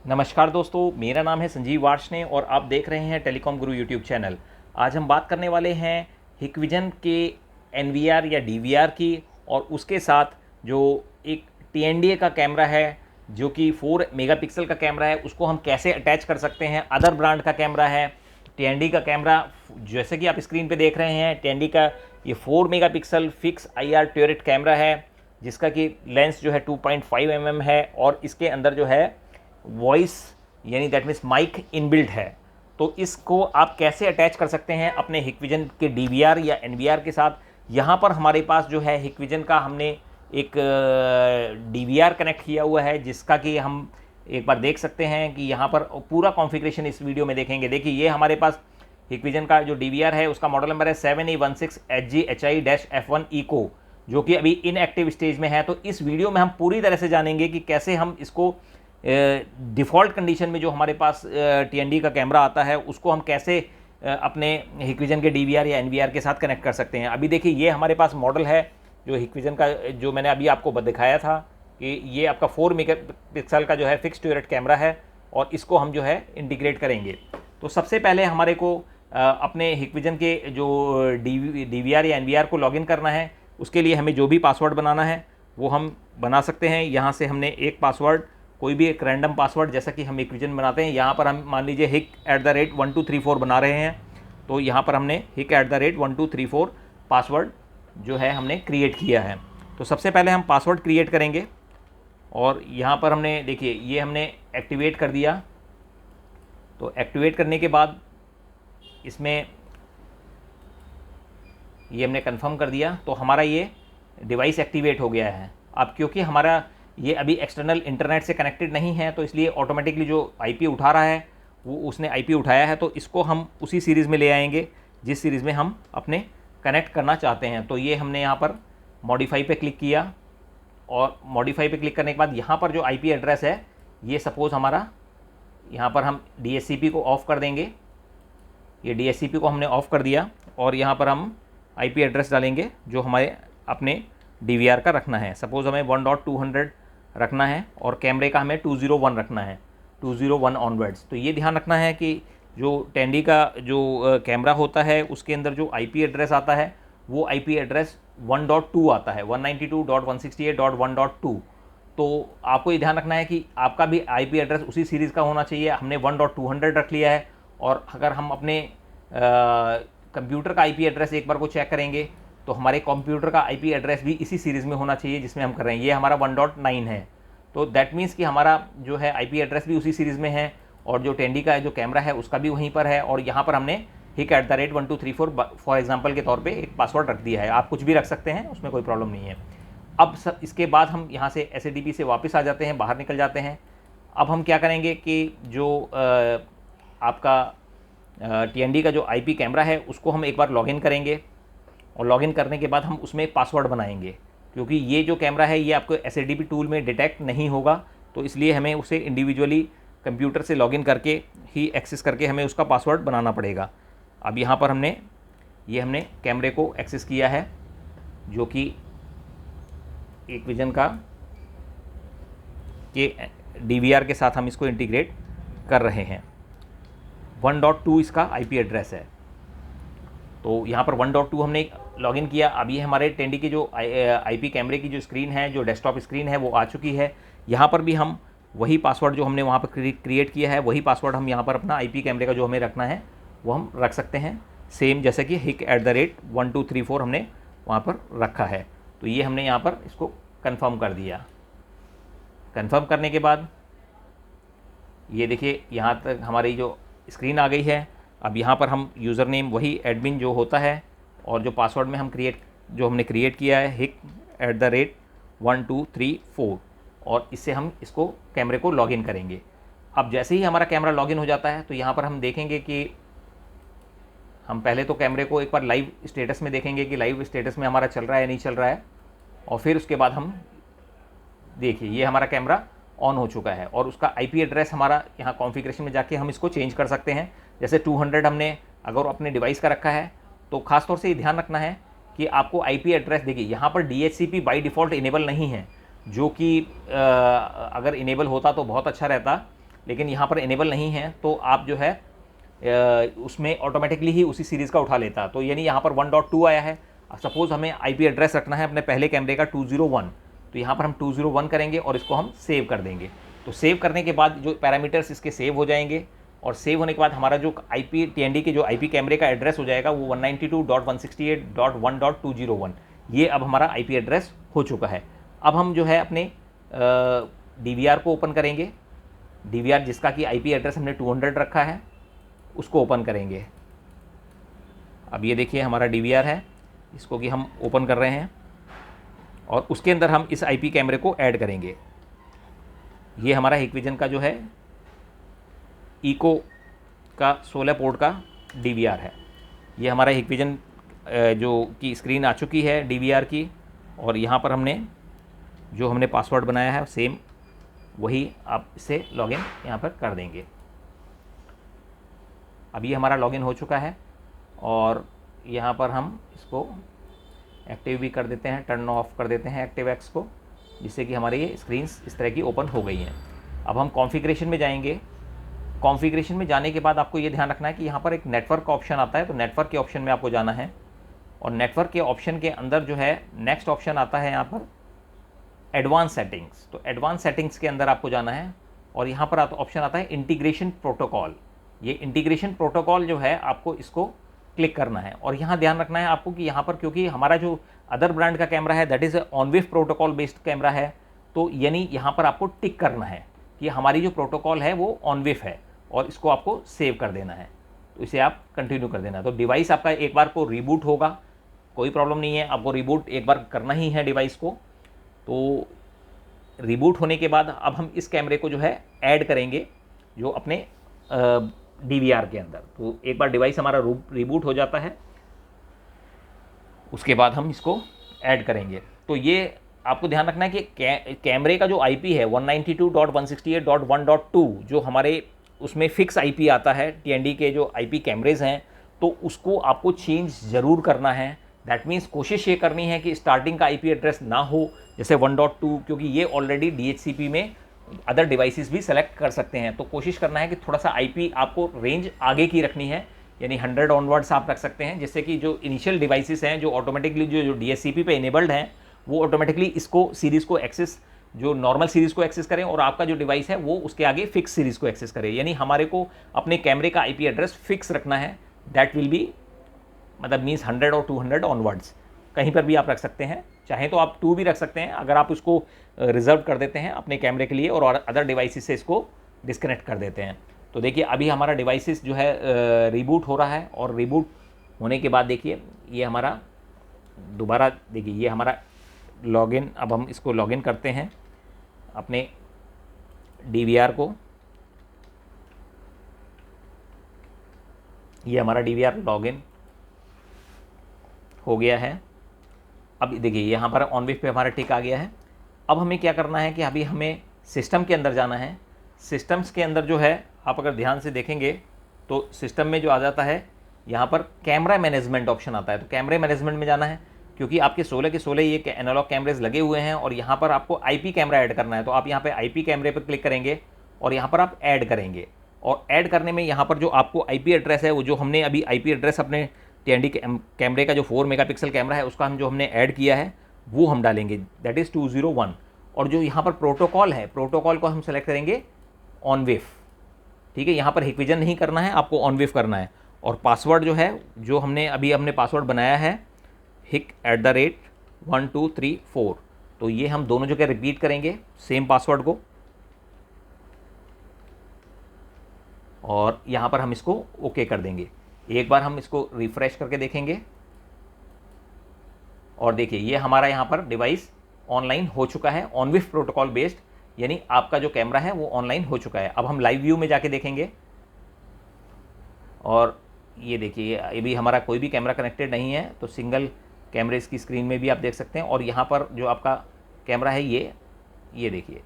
नमस्कार दोस्तों, मेरा नाम है संजीव वार्ष्णेय और आप देख रहे हैं टेलीकॉम गुरु यूट्यूब चैनल। आज हम बात करने वाले हैं हिकविजन के एनवीआर या डीवीआर की, और उसके साथ जो एक टीएनडीए का कैमरा है जो कि 4 मेगापिक्सल का कैमरा है, उसको हम कैसे अटैच कर सकते हैं। अदर ब्रांड का कैमरा है टीएनडी का कैमरा, जैसे कि आप स्क्रीन पे देख रहे हैं। टीएनडी का ये 4 मेगापिक्सल फिक्स आईआर ट्यूरेट कैमरा है, जिसका कि लेंस जो है 2.5 mm है, और इसके अंदर जो है वॉइस यानी दैट मीन्स माइक इनबिल्ट है। तो इसको आप कैसे अटैच कर सकते हैं अपने हिकविजन के डीवीआर या एनवीआर के साथ। यहाँ पर हमारे पास जो है हिकविजन का हमने एक डीवीआर कनेक्ट किया हुआ है, जिसका कि हम एक बार देख सकते हैं कि यहाँ पर पूरा कॉन्फ़िगरेशन इस वीडियो में देखेंगे। देखिए, ये हमारे पास हिकविजन का जो डीवीआर है उसका मॉडल नंबर है 7A16HGHI-F1 इको, जो कि अभी इनएक्टिव स्टेज में है। तो इस वीडियो में हम पूरी तरह से जानेंगे कि कैसे हम इसको डिफ़ॉल्ट कंडीशन में जो हमारे पास टीएनडी का कैमरा आता है उसको हम कैसे अपने हिकविजन के डीवीआर या एनवीआर के साथ कनेक्ट कर सकते हैं। अभी देखिए, ये हमारे पास मॉडल है जो हिकविजन का, जो मैंने अभी आपको दिखाया था कि ये आपका 4 मेगापिक्सल का जो है फिक्स ट्यूरेट कैमरा है, और इसको हम जो है इंटीग्रेट करेंगे। तो सबसे पहले हमारे को अपने हिकविजन के जो डीवीआर या एनवीआर को लॉगिन करना है। उसके लिए हमें जो भी पासवर्ड बनाना है वो हम बना सकते हैं। यहाँ से हमने एक पासवर्ड, कोई भी एक रैंडम पासवर्ड, जैसा कि हम हिकविजन बनाते हैं। यहाँ पर हम मान लीजिए hic@1234 बना रहे हैं, तो यहाँ पर हमने hic@1234 पासवर्ड जो है हमने क्रिएट किया है। तो सबसे पहले हम पासवर्ड क्रिएट करेंगे, और यहाँ पर हमने देखिए ये हमने एक्टिवेट कर दिया। तो एक्टिवेट करने के बाद इसमें ये हमने कंफर्म कर दिया, तो हमारा ये डिवाइस एक्टिवेट हो गया है। अब क्योंकि हमारा ये अभी एक्सटर्नल इंटरनेट से कनेक्टेड नहीं है, तो इसलिए ऑटोमेटिकली जो आईपी उठा रहा है वो उसने आईपी उठाया है। तो इसको हम उसी सीरीज़ में ले आएंगे जिस सीरीज़ में हम अपने कनेक्ट करना चाहते हैं। तो ये हमने यहाँ पर मॉडिफाई पे क्लिक किया, और मॉडिफाई पे क्लिक करने के बाद यहाँ पर जो आईपी एड्रेस है, ये सपोज़ हमारा, यहाँ पर हम डीएचसीपी को ऑफ़ कर देंगे। ये डीएचसीपी को हमने ऑफ़ कर दिया, और यहाँ पर हम आईपी एड्रेस डालेंगे जो हमारे अपने डीवीआर का रखना है। सपोज़ हमें 1.200 रखना है, और कैमरे का हमें 201 रखना है, 201 ऑनवर्ड्स। तो ये ध्यान रखना है कि जो टेंडी का जो कैमरा होता है उसके अंदर जो आईपी एड्रेस आता है वो आईपी एड्रेस 1.2 आता है, 192.168.1.2। तो आपको ये ध्यान रखना है कि आपका भी आईपी एड्रेस उसी सीरीज़ का होना चाहिए। हमने 1.200 रख लिया है, और अगर हम अपने कंप्यूटर का आईपी एड्रेस एक बार को चेक करेंगे तो हमारे कंप्यूटर का आईपी एड्रेस भी इसी सीरीज़ में होना चाहिए जिसमें हम कर रहे हैं। ये हमारा 1.9 है, तो दैट मीन्स कि हमारा जो है आईपी एड्रेस भी उसी सीरीज़ में है, और जो टेंडी का जो कैमरा है उसका भी वहीं पर है। और यहाँ पर हमने hic@1234 फॉर एग्जांपल के तौर पे एक पासवर्ड रख दिया है। आप कुछ भी रख सकते हैं, उसमें कोई प्रॉब्लम नहीं है। अब सब इसके बाद हम यहाँ से SADP से वापस आ जाते हैं, बाहर निकल जाते हैं। अब हम क्या करेंगे कि जो आपका TND का जो IP कैमरा है उसको हम एक बार लॉगिन करेंगे, और लॉगिन करने के बाद हम उसमें पासवर्ड बनाएंगे। क्योंकि ये जो कैमरा है ये आपको SADP टूल में डिटेक्ट नहीं होगा, तो इसलिए हमें उसे इंडिविजुअली कंप्यूटर से लॉगिन करके ही एक्सेस करके हमें उसका पासवर्ड बनाना पड़ेगा। अब यहाँ पर हमने कैमरे को एक्सेस किया है, जो कि हिकविजन का के DVR के साथ हम इसको इंटीग्रेट कर रहे हैं। 1.2 इसका IP एड्रेस है। तो यहाँ पर 1.2 हमने लॉगिन किया। अब ये हमारे टेंडी की जो IP कैमरे की जो स्क्रीन है, जो डेस्कटॉप स्क्रीन है, वो आ चुकी है। यहाँ पर भी हम वही पासवर्ड जो हमने वहाँ पर क्रिएट किया है, वही पासवर्ड हम यहाँ पर अपना IP कैमरे का जो हमें रखना है वो हम रख सकते हैं, सेम जैसे कि hic@1234 हमने वहाँ पर रखा है। तो ये हमने यहाँ पर इसको कंफर्म कर दिया। कंफर्म करने के बाद ये देखिए यहाँ तक हमारी जो स्क्रीन आ गई है। अब यहाँ पर हम यूज़र नेम वही एडमिन जो होता है, और जो पासवर्ड में हम हमने क्रिएट किया है hic@1234, और इससे हम इसको कैमरे को लॉगिन करेंगे। अब जैसे ही हमारा कैमरा लॉगिन हो जाता है तो यहाँ पर हम देखेंगे कि हम पहले तो कैमरे को एक बार लाइव स्टेटस में देखेंगे कि लाइव स्टेटस में हमारा चल रहा है या नहीं चल रहा है, और फिर उसके बाद हम देखिए ये हमारा कैमरा ऑन हो चुका है, और उसका IP एड्रेस हमारा यहाँ कॉन्फ़िगरेशन में जाके हम इसको चेंज कर सकते हैं। जैसे 200 हमने अगर अपने डिवाइस का रखा है, तो ख़ास तौर से ये ध्यान रखना है कि आपको IP एड्रेस देखिए यहाँ पर DHCP बाय डिफ़ॉल्ट इनेबल नहीं है, जो कि अगर इनेबल होता तो बहुत अच्छा रहता। लेकिन यहाँ पर इनेबल नहीं है, तो आप जो है उसमें ऑटोमेटिकली ही उसी सीरीज़ का उठा लेता। तो यानी यहाँ पर 1.2 आया है, सपोज़ हमें IP एड्रेस रखना है अपने पहले कैमरे का 201, तो यहाँ पर हम 201 करेंगे और इसको हम सेव कर देंगे। तो सेव करने के बाद जो पैरामीटर्स इसके सेव हो जाएंगे, और सेव होने के बाद हमारा जो IP TND के जो IP कैमरे का एड्रेस हो जाएगा वो 192.168.1.201, ये अब हमारा IP एड्रेस हो चुका है। अब हम जो है अपने DVR को ओपन करेंगे। DVR जिसका कि IP एड्रेस हमने 200 रखा है उसको ओपन करेंगे। अब ये देखिए हमारा DVR है, इसको कि हम ओपन कर रहे हैं और उसके अंदर हम इस IP कैमरे को ऐड करेंगे। ये हमारा हिकविजन का जो है इको का 16 पोर्ट का DVR है। ये हमारा हिकविजन जो कि स्क्रीन आ चुकी है DVR की, और यहाँ पर हमने पासवर्ड बनाया है सेम वही आप इसे लॉगिन यहाँ पर कर देंगे। अभी हमारा लॉगिन हो चुका है और यहाँ पर हम इसको एक्टिव भी कर देते हैं, टर्न ऑफ कर देते हैं एक्टिव एक्स को, जिससे कि हमारे ये स्क्रीन्स इस तरह की ओपन हो गई हैं। अब हम कॉन्फ़िगरेशन में जाएंगे। कॉन्फ़िगरेशन में जाने के बाद आपको ये ध्यान रखना है कि यहाँ पर एक नेटवर्क का ऑप्शन आता है, तो नेटवर्क के ऑप्शन में आपको जाना है, और नेटवर्क के ऑप्शन के अंदर जो है नेक्स्ट ऑप्शन आता है यहाँ पर एडवांस सेटिंग्स। तो एडवांस सेटिंग्स के अंदर आपको जाना है और यहाँ पर ऑप्शन आता है इंटीग्रेशन प्रोटोकॉल। ये इंटीग्रेशन प्रोटोकॉल जो है आपको इसको क्लिक करना है, और यहाँ ध्यान रखना है आपको कि यहाँ पर क्योंकि हमारा जो अदर ब्रांड का कैमरा है that is ONVIF protocol based camera है, तो यानी यहाँ पर आपको टिक करना है कि हमारी जो प्रोटोकॉल है वो ऑनवेव है, और इसको आपको सेव कर देना है। तो इसे आप कंटिन्यू कर देना। तो डिवाइस आपका एक बार को रिबूट होगा, कोई प्रॉब्लम नहीं है, आपको रिबूट एक बार करना ही है डिवाइस को। तो रिबूट होने के बाद अब हम इस कैमरे को जो है ऐड करेंगे जो अपने DVR के अंदर। तो एक बार डिवाइस हमारा रिबूट हो जाता है उसके बाद हम इसको ऐड करेंगे। तो ये आपको ध्यान रखना है कि कैमरे का जो IP है 192.168.1.2 जो हमारे उसमें फिक्स IP आता है TND के जो IP कैमरेज हैं, तो उसको आपको चेंज ज़रूर करना है। दैट मीन्स कोशिश ये करनी है कि स्टार्टिंग का IP एड्रेस ना हो जैसे 1.2, क्योंकि ये ऑलरेडी DHCP में अदर डिवाइसेस भी सेलेक्ट कर सकते हैं। तो कोशिश करना है कि थोड़ा सा IP आपको रेंज आगे की रखनी है, यानी 100 ऑनवर्ड्स आप रख सकते हैं, जिससे कि जो इनिशियल डिवाइसेस हैं जो ऑटोमेटिकली जो DHCP पे इनेबल्ड हैं वो ऑटोमेटिकली इसको सीरीज़ को एक्सेस, जो नॉर्मल सीरीज़ को एक्सेस करें, और आपका जो डिवाइस है वो उसके आगे फिक्स सीरीज़ को एक्सेस करे। यानी हमारे को अपने कैमरे का IP एड्रेस फिक्स रखना है। दैट विल बी मतलब मीन्स 100 और 200 ऑनवर्ड्स कहीं पर भी आप रख सकते हैं, चाहे तो आप 2 भी रख सकते हैं अगर आप उसको रिजर्व कर देते हैं अपने कैमरे के लिए और अदर डिवाइसेस से इसको डिस्कनेक्ट कर देते हैं। तो देखिए अभी हमारा डिवाइसेस जो है रिबूट हो रहा है, और रिबूट होने के बाद देखिए ये हमारा दोबारा देखिए ये हमारा लॉगिन, अब हम इसको लॉगिन करते हैं अपने DVR को। ये हमारा DVR लॉगिन हो गया है। अब देखिए यहाँ पर ऑनवेव पे हमारा टिक आ गया है। अब हमें क्या करना है कि अभी हमें सिस्टम के अंदर जाना है। सिस्टम्स के अंदर जो है आप अगर ध्यान से देखेंगे तो सिस्टम में जो आ जाता है यहाँ पर कैमरा मैनेजमेंट ऑप्शन आता है। तो कैमरे मैनेजमेंट में जाना है, क्योंकि आपके 16 के 16 ये एनालॉग कैमरेज लगे हुए हैं और यहाँ पर आपको IP कैमरा ऐड करना है। तो आप यहाँ पे IP कैमरे पर क्लिक करेंगे और यहाँ पर आप ऐड करेंगे, और ऐड करने में यहाँ पर जो आपको IP एड्रेस है वो जो हमने अभी IP एड्रेस अपने TND कैमरे का जो 4 मेगापिक्सल कैमरा है उसका हम जो हमने ऐड किया है वो हम डालेंगे, दैट इज़ 201। और जो यहाँ पर प्रोटोकॉल है, प्रोटोकॉल को हम सेलेक्ट करेंगे ऑनवेव। ठीक है, यहाँ पर हिकविजन नहीं करना है, आपको ऑनवेव करना है। और पासवर्ड जो है जो हमने पासवर्ड बनाया है hic@1234, तो ये हम दोनों जगह रिपीट करेंगे सेम पासवर्ड को, और यहाँ पर हम इसको ओके कर देंगे। एक बार हम इसको रिफ्रेश करके देखेंगे और देखिए ये हमारा यहाँ पर डिवाइस ऑनलाइन हो चुका है ऑनवेव प्रोटोकॉल बेस्ड, यानी आपका जो कैमरा है वो ऑनलाइन हो चुका है। अब हम लाइव व्यू में जाके देखेंगे और ये देखिए ये भी हमारा कोई भी कैमरा कनेक्टेड नहीं है, तो सिंगल कैमरे इसकी स्क्रीन में भी आप देख सकते हैं। और यहाँ पर जो आपका कैमरा है ये देखिए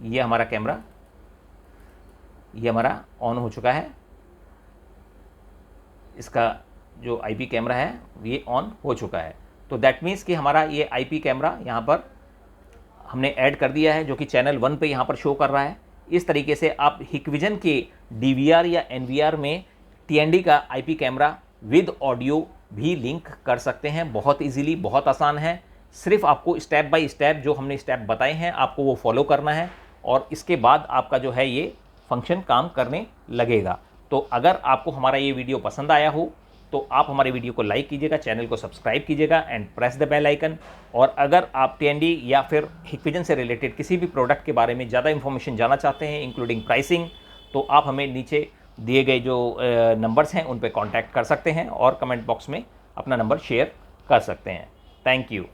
ये हमारा कैमरा ये हमारा ऑन हो चुका है, इसका जो IP कैमरा है ये ऑन हो चुका है। तो दैट मीन्स कि हमारा ये IP कैमरा यहाँ पर हमने ऐड कर दिया है, जो कि चैनल 1 पे यहाँ पर शो कर रहा है। इस तरीके से आप हिकविजन के DVR या NVR में TND का IP कैमरा विद ऑडियो भी लिंक कर सकते हैं। बहुत इजीली, बहुत आसान है। सिर्फ आपको स्टेप बाय स्टेप जो हमने स्टेप बताए हैं आपको वो फॉलो करना है और इसके बाद आपका जो है ये फंक्शन काम करने लगेगा। तो अगर आपको हमारा ये वीडियो पसंद आया हो तो आप हमारे वीडियो को लाइक कीजिएगा, चैनल को सब्सक्राइब कीजिएगा and press the bell icon. और अगर आप TND या फिर हिकविजन से रिलेटेड किसी भी प्रोडक्ट के बारे में ज़्यादा इन्फॉर्मेशन जानना चाहते हैं इंक्लूडिंग प्राइसिंग, तो आप हमें नीचे दिए गए जो नंबर्स हैं उन पर कॉन्टैक्ट कर सकते हैं और कमेंट बॉक्स में अपना नंबर शेयर कर सकते हैं। Thank you.